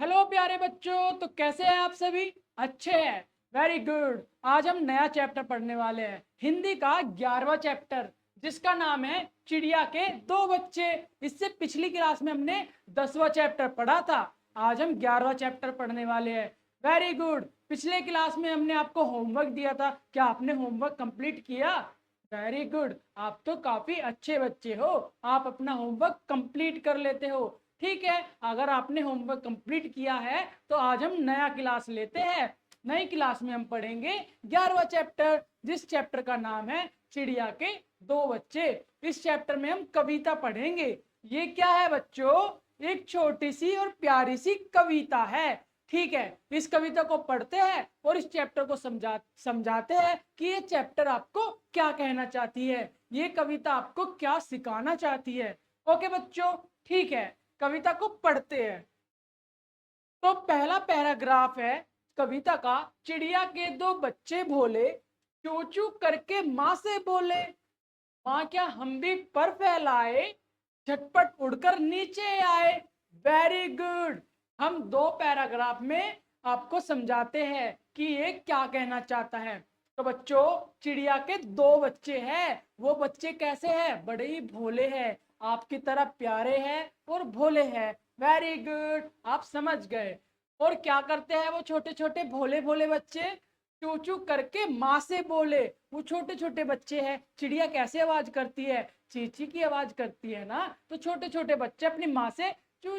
Hello प्यारे बच्चों, तो कैसे हैं आप सभी? अच्छे हैं। Very good. आज हम नया चैप्टर पढ़ने वाले हैं, हिंदी का 11वां चैप्टर, जिसका नाम है चिड़िया के दो बच्चे। इससे पिछली क्लास में हमने 10वां चैप्टर पढ़ा था। आज हम 11वां चैप्टर पढ़ने वाले हैं। Very good. पिछले क्लास में हमने आपको होमवर्क दिया था, क्या आपने होमवर्क कंप्लीट किया? Very good. आप तो काफी अच्छे बच्चे हो, आप अपना होमवर्क कंप्लीट कर लेते हो। ठीक है, अगर आपने होमवर्क कंप्लीट किया है तो आज हम नया क्लास लेते हैं। नई क्लास में हम पढ़ेंगे 11वां चैप्टर, जिस चैप्टर का नाम है चिड़िया के दो बच्चे। इस चैप्टर में हम कविता पढ़ेंगे। ये क्या है बच्चों? एक छोटी सी और प्यारी सी कविता है। ठीक है, इस कविता को पढ़ते हैं और इस चैप्टर को समझाते हैं कि ये चैप्टर आपको क्या कहना चाहती है, ये कविता आपको क्या सिखाना चाहती है। ओके बच्चों, ठीक है, कविता को पढ़ते हैं। तो पहला पैराग्राफ है कविता का। चिड़िया के दो बच्चे भोले, चू चू करके माँ से बोले, माँ क्या हम भी पर फैलाए, झटपट उड़कर नीचे आए। Very good. हम दो पैराग्राफ में आपको समझाते हैं कि ये क्या कहना चाहता है। तो बच्चों, चिड़िया के दो बच्चे हैं। वो बच्चे कैसे हैं? बड़े ही भोले हैं, आपकी तरह प्यारे हैं और भोले हैं। वेरी गुड, आप समझ गए। और क्या करते हैं वो छोटे छोटे भोले भोले बच्चे? चू चू करके माँ से बोले। वो छोटे छोटे बच्चे हैं। चिड़िया कैसे आवाज करती है? चींची की आवाज करती है ना। तो छोटे छोटे बच्चे अपनी माँ से चू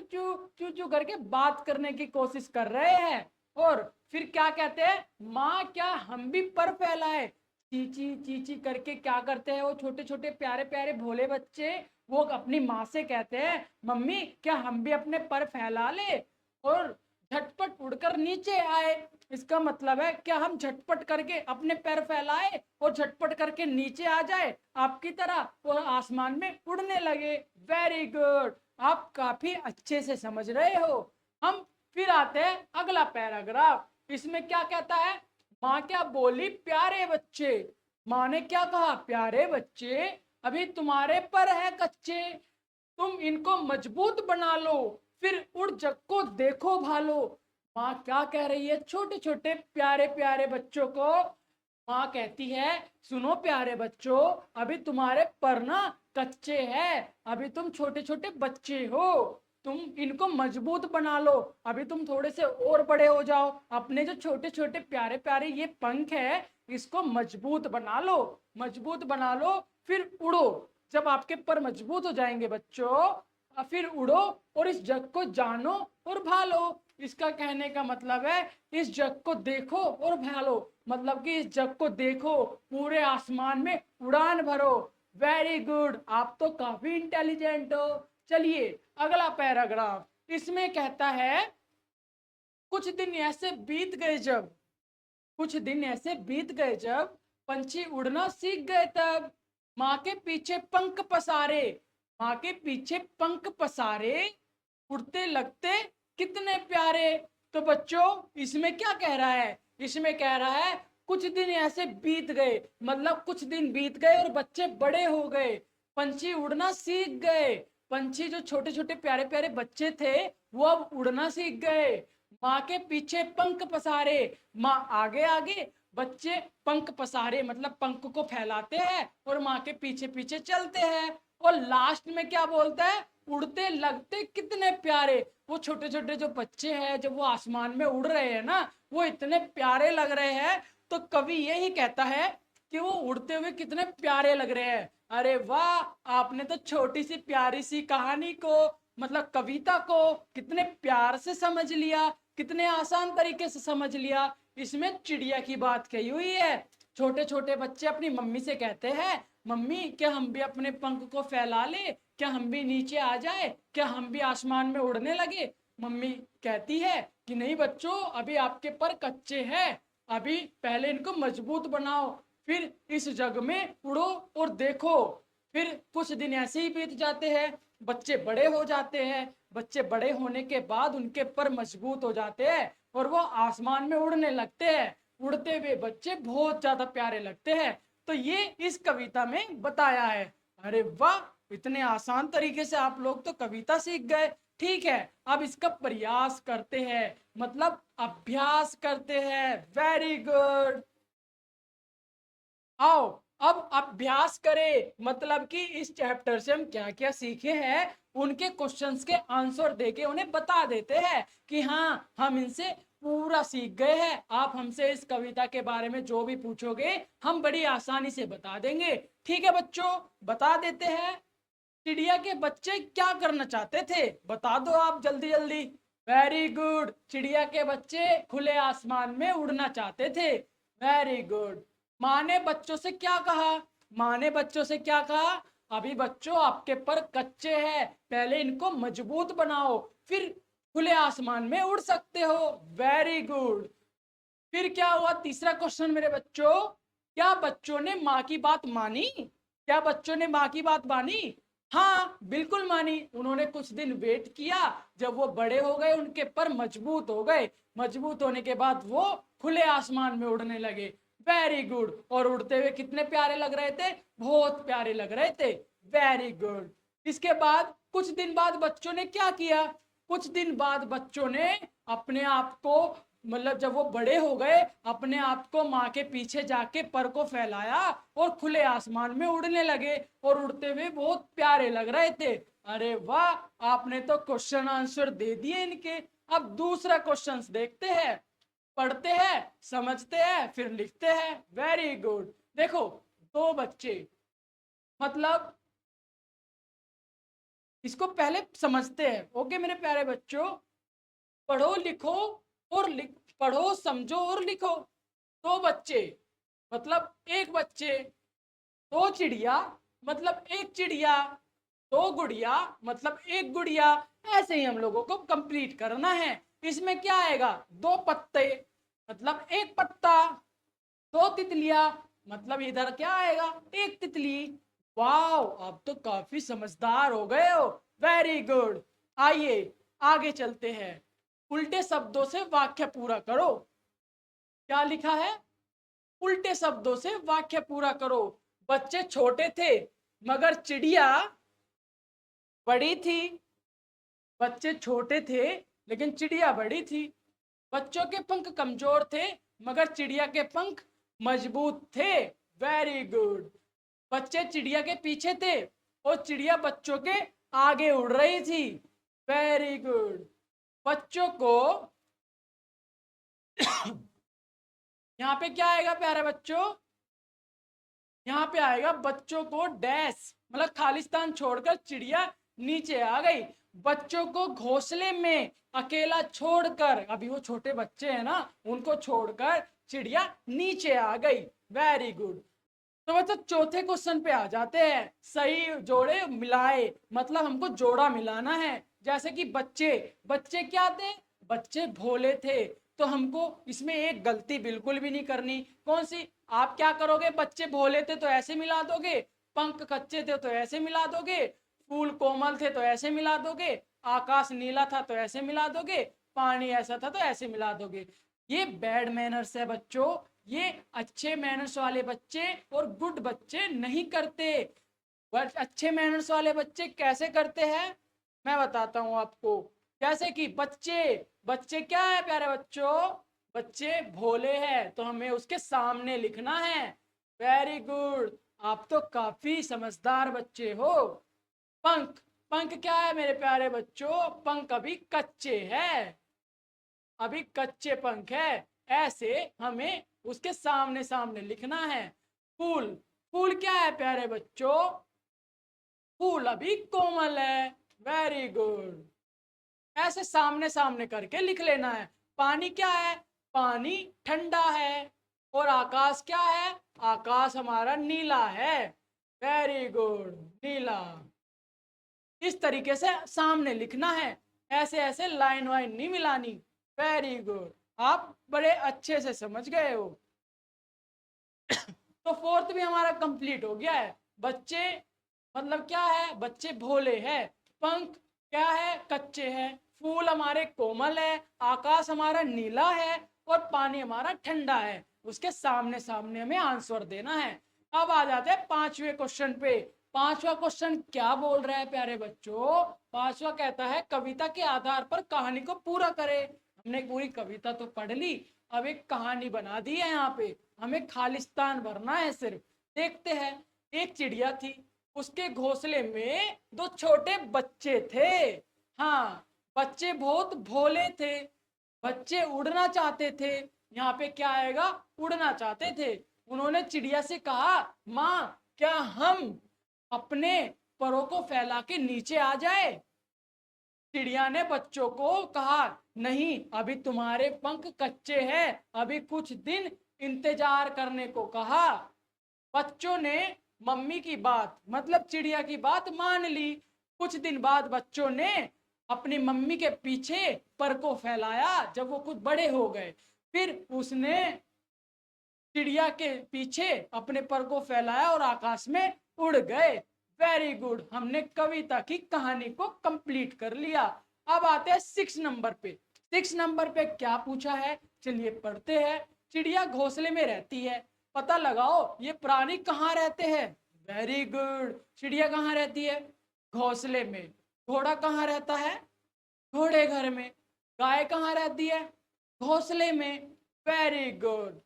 चू करके बात करने की कोशिश कर रहे हैं। और फिर क्या कहते हैं? माँ क्या हम भी पर फैलाए। चींची चींची करके क्या करते हैं वो छोटे छोटे प्यारे प्यारे भोले बच्चे? वो अपनी माँ से कहते हैं, मम्मी क्या हम भी अपने पर फैला ले और झटपट उड़कर नीचे आए। इसका मतलब है क्या हम झटपट करके अपने पैर फैलाए और झटपट करके नीचे आ जाए आपकी तरह और आसमान में उड़ने लगे। वेरी गुड, आप काफी अच्छे से समझ रहे हो। हम फिर आते हैं अगला पैराग्राफ। इसमें क्या कहता है? माँ क्या बोली प्यारे बच्चे। माँ ने क्या कहा? प्यारे बच्चे अभी तुम्हारे पर है कच्चे, तुम इनको मजबूत बना लो, फिर उड़ जग को देखो भालो। माँ क्या कह रही है छोटे छोटे प्यारे प्यारे बच्चों को? माँ कहती है, सुनो प्यारे बच्चों, अभी तुम्हारे पर ना कच्चे हैं, अभी तुम छोटे छोटे बच्चे हो, तुम इनको मजबूत बना लो, अभी तुम थोड़े से और बड़े हो जाओ, अपने जो छोटे छोटे प्यारे प्यारे ये पंख है इसको मजबूत बना लो, मजबूत बना लो, फिर उड़ो। जब आपके पर मजबूत हो जाएंगे बच्चों, फिर उड़ो और इस जग को जानो और भालो। इसका कहने का मतलब है इस जग को देखो और भालो, मतलब कि इस जग को देखो, पूरे आसमान में उड़ान भरो। वेरी गुड, आप तो काफी इंटेलिजेंट हो। चलिए अगला पैराग्राफ। इसमें कहता है, कुछ दिन ऐसे बीत गए जब, कुछ दिन ऐसे बीत गए जब पंछी उड़ना सीख गए तब, माँ के पीछे पंख पसारे, माँ के पीछे पंख पसारे, उड़ते लगते कितने प्यारे। तो बच्चों, इसमें क्या कह रहा है? इसमें कह रहा है कुछ दिन ऐसे बीत गए, मतलब कुछ दिन बीत गए और बच्चे बड़े हो गए, पंछी उड़ना सीख गए। पंछी जो छोटे छोटे प्यारे प्यारे बच्चे थे वो अब उड़ना सीख गए। माँ के पीछे पंख पसारे, माँ आगे आगे, बच्चे पंख पसारे मतलब पंख को फैलाते हैं और माँ के पीछे पीछे चलते हैं। और लास्ट में क्या बोलता है? उड़ते लगते कितने प्यारे। वो छोटे छोटे जो बच्चे हैं जब वो आसमान में उड़ रहे हैं ना, वो इतने प्यारे लग रहे हैं। तो कवि यही कहता है कि वो उड़ते हुए कितने प्यारे लग रहे हैं। अरे वाह, आपने तो छोटी सी प्यारी सी कहानी को, मतलब कविता को कितने प्यार से समझ लिया, कितने आसान तरीके से समझ लिया। इसमें चिड़िया की बात कही हुई है। छोटे छोटे बच्चे अपनी मम्मी से कहते हैं, मम्मी क्या हम भी अपने पंख को फैला ले, क्या हम भी नीचे आ जाए, क्या हम भी आसमान में उड़ने लगे? मम्मी कहती है कि नहीं बच्चों, अभी आपके पर कच्चे हैं, अभी पहले इनको मजबूत बनाओ, फिर इस जग में उड़ो और देखो। फिर कुछ दिन ऐसे ही बीत जाते हैं, बच्चे बड़े हो जाते हैं, बच्चे बड़े होने के बाद उनके पर मजबूत हो जाते हैं और वो आसमान में उड़ने लगते हैं। उड़ते हुए बच्चे बहुत ज्यादा प्यारे लगते हैं। तो ये इस कविता में बताया है। अरे वाह, इतने आसान तरीके से आप लोग तो कविता सीख गए। ठीक है, अब इसका प्रयास करते हैं, मतलब अभ्यास करते हैं। Very good. आओ अब अभ्यास करें, मतलब कि इस चैप्टर से हम क्या क्या सीखे हैं उनके क्वेश्चंस के आंसर देके उन्हें बता देते हैं कि हाँ हम इनसे पूरा सीख गए हैं। आप हमसे इस कविता के बारे में जो भी पूछोगे हम बड़ी आसानी से बता देंगे। ठीक है बच्चों, बता देते हैं। चिड़िया के बच्चे क्या करना चाहते थे, बता दो आप जल्दी जल्दी। वेरी गुड, चिड़िया के बच्चे खुले आसमान में उड़ना चाहते थे। Very good. माँ ने बच्चों से क्या कहा, माँ ने बच्चों से क्या कहा, अभी बच्चों आपके पर कच्चे हैं, पहले इनको मजबूत बनाओ, फिर खुले आसमान में उड़ सकते हो। Very good. फिर क्या हुआ, तीसरा क्वेश्चन मेरे बच्चों, क्या बच्चों ने माँ की बात मानी, क्या बच्चों ने माँ की बात मानी? हाँ बिल्कुल मानी। उन्होंने कुछ दिन वेट किया, जब वो बड़े हो गए उनके पर मजबूत हो गए, मजबूत होने के बाद वो खुले आसमान में उड़ने लगे। Very good. और उड़ते हुए कितने प्यारे लग रहे थे, बहुत प्यारे लग रहे थे। Very good. इसके बाद कुछ दिन बाद बच्चों ने क्या किया, कुछ दिन बाद बच्चों ने अपने आप को, मतलब जब वो बड़े हो गए, अपने आप को माँ के पीछे जाके पर को फैलाया और खुले आसमान में उड़ने लगे, और उड़ते हुए बहुत प्यारे लग रहे थे। अरे वाह, आपने तो क्वेश्चन आंसर दे दिए इनके। अब दूसरा क्वेश्चन देखते हैं, पढ़ते हैं, समझते हैं, फिर लिखते हैं। Very good. देखो, दो बच्चे, मतलब इसको पहले समझते हैं। ओके मेरे प्यारे बच्चों, पढ़ो लिखो और पढ़ो समझो और लिखो। दो बच्चे मतलब एक बच्चे, दो चिड़िया मतलब एक चिड़िया, दो गुड़िया मतलब एक गुड़िया। ऐसे ही हम लोगों को कंप्लीट करना है। इसमें क्या आएगा, दो पत्ते मतलब एक पत्ता, दो तितलियां मतलब इधर क्या आएगा, एक तितली। वाओ, आप तो काफी समझदार हो गए हो। Very good. आइए आगे चलते हैं। उल्टे शब्दों से वाक्य पूरा करो। क्या लिखा है, उल्टे शब्दों से वाक्य पूरा करो। बच्चे छोटे थे मगर चिड़िया बड़ी थी। बच्चे छोटे थे लेकिन चिड़िया बड़ी थी। बच्चों के पंख कमजोर थे मगर चिड़िया के पंख मजबूत थे। Very good. बच्चे चिड़िया के पीछे थे और चिड़िया बच्चों के आगे उड़ रही थी। Very good. बच्चों को यहाँ पे क्या आएगा प्यारे बच्चों, यहाँ पे आएगा बच्चों को डैश, मतलब खालिस्तान छोड़कर चिड़िया नीचे आ गई। बच्चों को घोंसले में अकेला छोड़कर, अभी वो छोटे बच्चे हैं ना, उनको छोड़कर चिड़िया नीचे आ गई। Very good. तो बच्चों चौथे क्वेश्चन पे आ जाते हैं। सही जोड़े मिलाए, मतलब हमको जोड़ा मिलाना है। जैसे कि बच्चे, बच्चे क्या थे, बच्चे भोले थे, तो हमको इसमें एक गलती बिल्कुल भी नहीं करनी। कौन सी, आप क्या करोगे, बच्चे भोले थे तो ऐसे मिला दोगे, पंख कच्चे थे तो ऐसे मिला दोगे, फूल कोमल थे तो ऐसे मिला दोगे, आकाश नीला था तो ऐसे मिला दोगे, पानी ऐसा था तो ऐसे मिला दोगे। ये बैड मैनर्स है बच्चों। ये अच्छे मैनर्स वाले बच्चे और गुड बच्चे नहीं करते। बट अच्छे मैनर्स वाले बच्चे कैसे करते हैं, मैं बताता हूं आपको। जैसे कि बच्चे, बच्चे क्या है प्यारे बच्चों, बच्चे भोले हैं तो हमें उसके सामने लिखना है। वेरी गुड, आप तो काफी समझदार बच्चे हो। पंख, पंख क्या है मेरे प्यारे बच्चों, पंख अभी कच्चे हैं, अभी कच्चे पंख है, ऐसे हमें उसके सामने सामने लिखना है। फूल, फूल क्या है प्यारे बच्चों, फूल अभी कोमल है। वेरी गुड, ऐसे सामने सामने करके लिख लेना है। पानी क्या है, पानी ठंडा है। और आकाश क्या है, आकाश हमारा नीला है। वेरी गुड, नीला। इस तरीके से सामने लिखना है, ऐसे ऐसे लाइन वाइन नहीं मिलानी। वेरी गुड, आप बड़े अच्छे से समझ गए हो। तो फोर्थ भी हमारा कंप्लीट हो गया है। बच्चे मतलब क्या है, बच्चे भोले हैं, पंख क्या है, कच्चे हैं, फूल हमारे कोमल है, आकाश हमारा नीला है और पानी हमारा ठंडा है। उसके सामने सामने हमें आंसर देना है। अब आ जाते हैं पांचवें क्वेश्चन पे। पांचवा क्वेश्चन क्या बोल रहा है प्यारे बच्चों? पांचवा कहता है कविता के आधार पर कहानी को पूरा करे। हमने पूरी कविता तो पढ़ ली, अब एक कहानी बना दी है। यहाँ पे हमें खालिस्तान भरना है सिर्फ। देखते हैं। एक चिड़िया थी, उसके घोंसले में दो छोटे बच्चे थे। हाँ, बच्चे बहुत भोले थे, बच्चे उड़ना चाहते थे। यहाँ पे क्या आएगा? उड़ना चाहते थे। उन्होंने चिड़िया से कहा, माँ क्या हम अपने परों को फैला के नीचे आ जाए? चिड़िया ने बच्चों को कहा, नहीं, अभी तुम्हारे पंख कच्चे हैं, अभी कुछ दिन इंतजार करने को कहा। बच्चों ने मम्मी की बात, मतलब चिड़िया की बात मान ली। कुछ दिन बाद बच्चों ने अपनी मम्मी के पीछे पर को फैलाया। जब वो कुछ बड़े हो गए, फिर उसने चिड़िया के पीछे अपने पर को फैलाया और आकाश में उड़ गए। वेरी गुड, हमने कविता की कहानी को कंप्लीट कर लिया। अब आते हैं 6 नंबर पे। 6 नंबर पे क्या पूछा है, चलिए पढ़ते हैं। चिड़िया घोंसले में रहती है, पता लगाओ ये प्राणी कहाँ रहते हैं। वेरी गुड, चिड़िया कहाँ रहती है? घोंसले में। घोड़ा कहाँ रहता है? घोड़े घर में। गाय कहाँ रहती है? घोंसले में। Very good.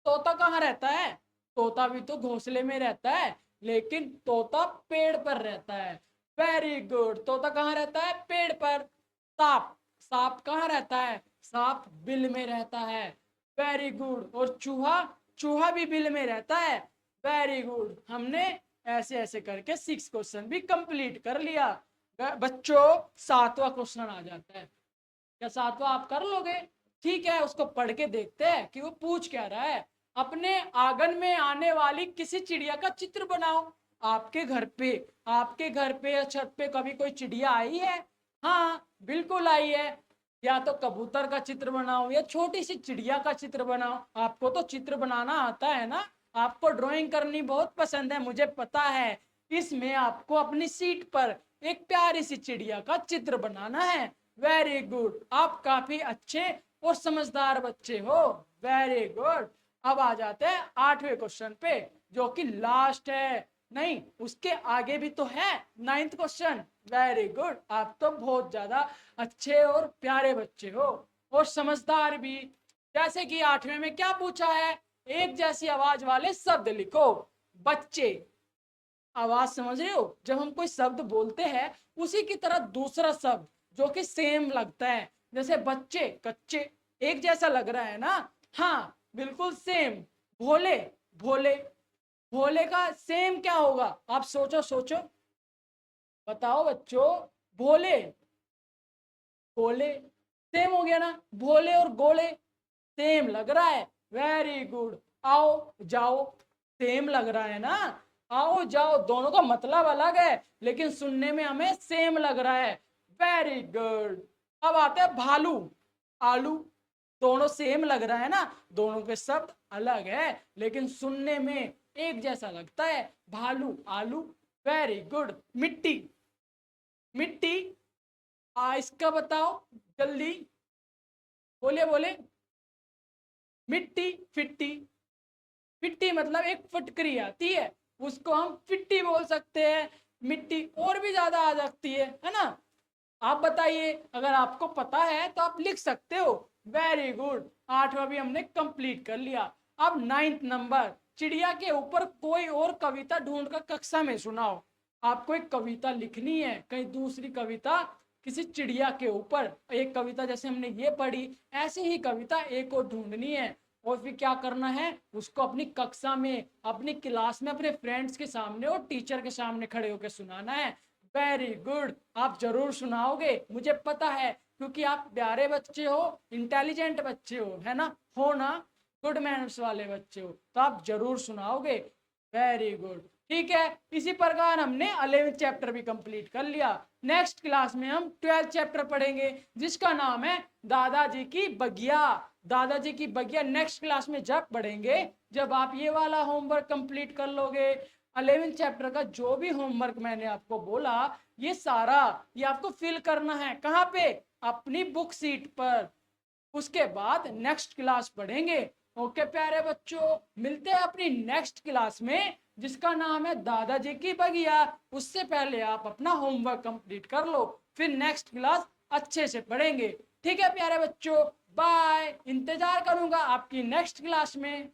तोता कहाँ रहता है? तोता भी तो घोंसले में रहता है, लेकिन तोता पेड़ पर रहता है। वेरी गुड, तोता कहाँ रहता है? पेड़ पर। सांप, सांप कहाँ रहता है? सांप बिल में रहता है। Very good. और चूहा, चूहा भी बिल में रहता है। वेरी गुड, हमने ऐसे ऐसे करके 6 क्वेश्चन भी कंप्लीट कर लिया। बच्चों, 7वां क्वेश्चन आ जाता है। क्या 7वां आप कर लोगे? ठीक है, उसको पढ़ के देखते हैं कि वो पूछ क्या रहा है। अपने आंगन में आने वाली किसी चिड़िया का चित्र बनाओ। आपके घर पे या छत पे कभी कोई चिड़िया आई है? हाँ, बिल्कुल आई है। या तो कबूतर का चित्र बनाओ या छोटी सी चिड़िया का चित्र बनाओ। आपको तो चित्र बनाना आता है ना, आपको ड्राइंग करनी बहुत पसंद है, मुझे पता है। इसमें आपको अपनी सीट पर एक प्यारी सी चिड़िया का चित्र बनाना है। वेरी गुड, आप काफी अच्छे और समझदार बच्चे हो। Very good. अब आ जाते हैं 8वें क्वेश्चन पे, जो कि लास्ट है। नहीं, उसके आगे भी तो है 9th क्वेश्चन। वेरी गुड, आप तो बहुत ज्यादा अच्छे और प्यारे बच्चे हो और समझदार भी। जैसे कि 8वें में क्या पूछा है? एक जैसी आवाज वाले शब्द लिखो। बच्चे, आवाज समझ रहे हो? जब हम कोई शब्द बोलते हैं, उसी की तरह दूसरा शब्द जो कि सेम लगता है। जैसे बच्चे, कच्चे, एक जैसा लग रहा है ना? हाँ, बिल्कुल सेम। भोले, भोले, भोले का सेम क्या होगा? आप सोचो सोचो, बताओ बच्चों। भोले, भोले, सेम हो गया ना? भोले और गोले सेम लग रहा है। Very good. आओ जाओ, सेम लग रहा है ना? आओ जाओ दोनों का मतलब अलग है, लेकिन सुनने में हमें सेम लग रहा है। Very good. अब आते हैं भालू, आलू। दोनों सेम लग रहा है ना? दोनों के शब्द अलग है, लेकिन सुनने में एक जैसा लगता है। भालू, आलू। Very good. मिट्टी, मिट्टी। इसका बताओ जल्दी, बोले बोले। मिट्टी, फिट्टी। फिट्टी मतलब एक फटकरी आती है, उसको हम फिट्टी बोल सकते हैं। मिट्टी और भी ज्यादा आ सकती है ना? आप बताइए, अगर आपको पता है तो आप लिख सकते हो। वेरी गुड, 8वां भी हमने कंप्लीट कर लिया। अब 9th नंबर, चिड़िया के ऊपर कोई और कविता ढूंढ कर कक्षा में सुनाओ। आपको एक कविता लिखनी है, कहीं दूसरी कविता किसी चिड़िया के ऊपर। एक कविता जैसे हमने ये पढ़ी, ऐसी ही कविता एक और ढूंढनी है। और फिर क्या करना है? उसको अपनी कक्षा में, अपनी क्लास में, अपने फ्रेंड्स के सामने और टीचर के सामने खड़े होकर सुनाना है। वेरी गुड, आप जरूर सुनाओगे, मुझे पता है, क्योंकि आप प्यारे बच्चे हो, इंटेलिजेंट बच्चे हो, है ना? हो ना? गुड मैनर्स वाले बच्चे हो, तो आप जरूर सुनाओगे। Very good. ठीक है, इसी प्रकार हमने 11th चैप्टर भी कंप्लीट कर लिया। नेक्स्ट क्लास में हम 12th चैप्टर पढ़ेंगे, जिसका नाम है दादाजी की बगिया। दादाजी की बगिया नेक्स्ट क्लास में जब पढ़ेंगे, जब आप ये वाला होमवर्क कंप्लीट कर लोगे। 11th चैप्टर का जो भी होमवर्क मैंने आपको बोला, ये सारा ये आपको फिल करना है। कहाँ पे? अपनी बुक सीट पर। उसके बाद नेक्स्ट क्लास पढ़ेंगे ओके प्यारे बच्चों, मिलते हैं अपनी नेक्स्ट क्लास में जिसका नाम है दादाजी की बगिया। उससे पहले आप अपना होमवर्क कंप्लीट कर लो, फिर नेक्स्ट क्लास अच्छे से पढ़ेंगे। ठीक है प्यारे बच्चों, बाय। इंतजार करूंगा आपकी नेक्स्ट क्लास में।